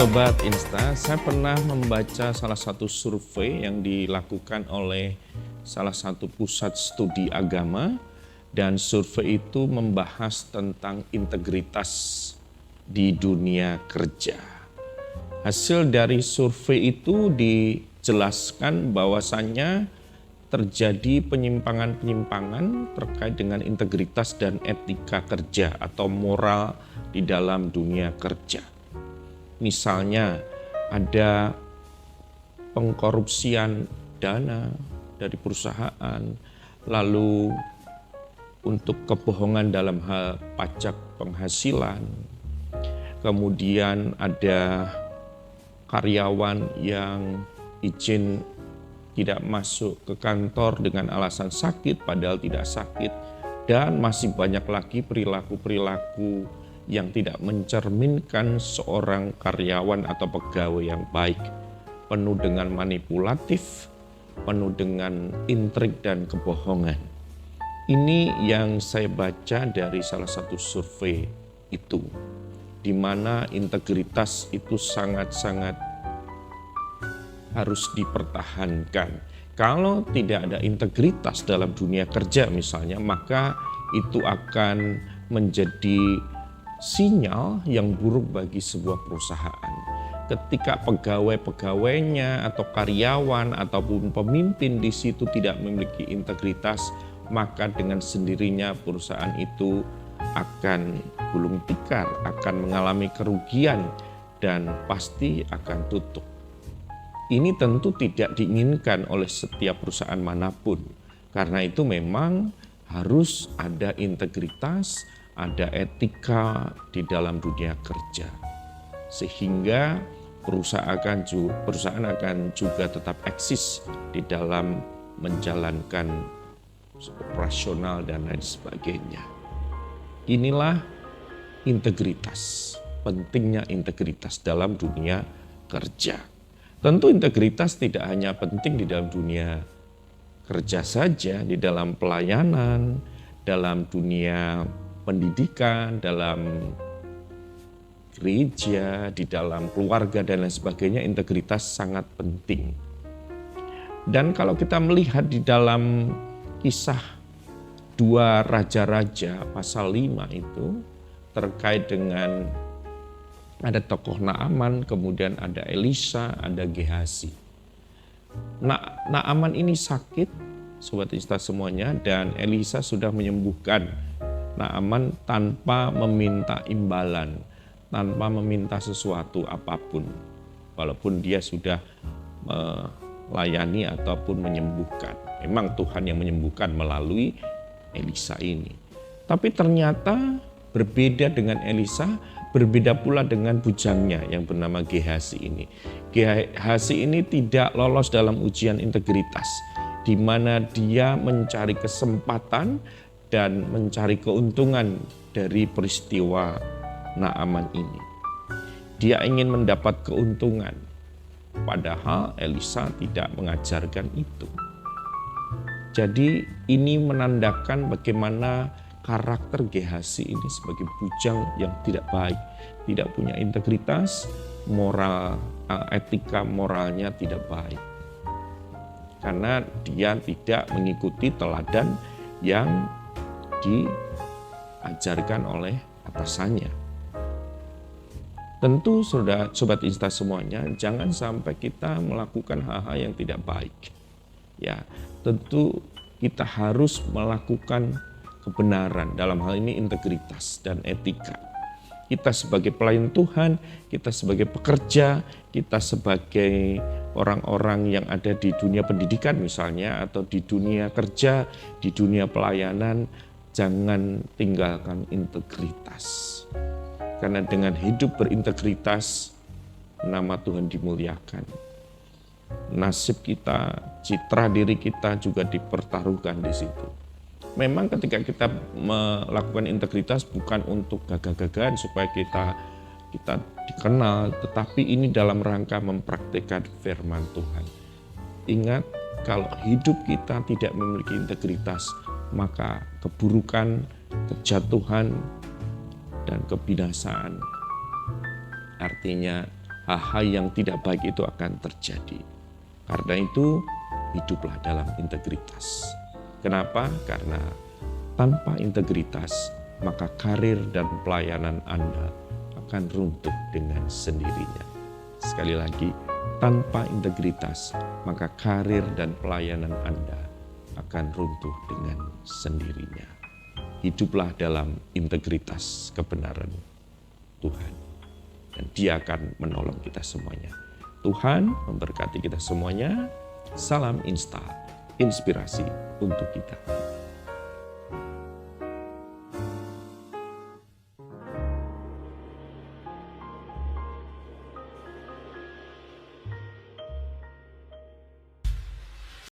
Sobat Insta, saya pernah membaca salah satu survei yang dilakukan oleh salah satu pusat studi agama, dan survei itu membahas tentang integritas di dunia kerja. Hasil dari survei itu dijelaskan bahwasannya terjadi penyimpangan-penyimpangan terkait dengan integritas dan etika kerja atau moral di dalam dunia kerja. Misalnya ada pengkorupsian dana dari perusahaan, lalu untuk kebohongan dalam hal pajak penghasilan, kemudian ada karyawan yang izin tidak masuk ke kantor dengan alasan sakit padahal tidak sakit, dan masih banyak lagi perilaku-perilaku yang tidak mencerminkan seorang karyawan atau pegawai yang baik, penuh dengan manipulatif, penuh dengan intrik dan kebohongan. Ini yang saya baca dari salah satu survei itu, di mana integritas itu sangat-sangat harus dipertahankan. Kalau tidak ada integritas dalam dunia kerja misalnya, maka itu akan menjadi sinyal yang buruk bagi sebuah perusahaan. Ketika pegawai-pegawainya atau karyawan ataupun pemimpin di situ tidak memiliki integritas, maka dengan sendirinya perusahaan itu akan gulung tikar, akan mengalami kerugian, dan pasti akan tutup. Ini tentu tidak diinginkan oleh setiap perusahaan manapun. Karena itu memang harus ada integritas, ada etika di dalam dunia kerja. Sehingga perusahaan akan juga tetap eksis di dalam menjalankan operasional dan lain sebagainya. Inilah integritas, pentingnya integritas dalam dunia kerja. Tentu integritas tidak hanya penting di dalam dunia kerja saja, di dalam pelayanan, dalam dunia pendidikan, dalam gereja, di dalam keluarga dan lain sebagainya, integritas sangat penting. Dan kalau kita melihat di dalam kisah 2 Raja-Raja pasal 5 itu terkait dengan ada tokoh Naaman, kemudian ada Elisa, ada Gehazi. Naaman ini sakit, Sobat Insta semuanya, dan Elisa sudah menyembuhkan Naaman tanpa meminta imbalan, tanpa meminta sesuatu apapun, walaupun dia sudah melayani ataupun menyembuhkan. Memang Tuhan yang menyembuhkan melalui Elisa ini. Tapi ternyata berbeda dengan Elisa, berbeda pula dengan bujangnya yang bernama Gehazi ini. Gehazi ini tidak lolos dalam ujian integritas, di mana dia mencari kesempatan dan mencari keuntungan dari peristiwa Naaman ini. Dia ingin mendapat keuntungan, padahal Elisa tidak mengajarkan itu. Jadi ini menandakan bagaimana karakter Gehazi ini sebagai bujang yang tidak baik, tidak punya integritas, moral, etika moralnya tidak baik. Karena dia tidak mengikuti teladan yang diajarkan oleh atasannya. Tentu Sobat Insta semuanya, jangan sampai kita melakukan hal-hal yang tidak baik. Ya, tentu kita harus melakukan kebenaran, dalam hal ini integritas dan etika. Kita sebagai pelayan Tuhan, kita sebagai pekerja, kita sebagai orang-orang yang ada di dunia pendidikan misalnya, atau di dunia kerja, di dunia pelayanan, jangan tinggalkan integritas. Karena dengan hidup berintegritas, nama Tuhan dimuliakan. Nasib kita, citra diri kita juga dipertaruhkan di situ. Memang ketika kita melakukan integritas bukan untuk gagah-gagahan supaya kita dikenal, tetapi ini dalam rangka mempraktikkan firman Tuhan. Ingat, kalau hidup kita tidak memiliki integritas, maka keburukan, kejatuhan, dan kebinasaan. Artinya hal-hal yang tidak baik itu akan terjadi. Karena itu, hiduplah dalam integritas. Kenapa? Karena tanpa integritas, maka karir dan pelayanan Anda akan runtuh dengan sendirinya. Sekali lagi, tanpa integritas, maka karir dan pelayanan Anda akan runtuh dengan sendirinya. Hiduplah dalam integritas kebenaran Tuhan. Dan Dia akan menolong kita semuanya. Tuhan memberkati kita semuanya. Salam inspirasi untuk kita.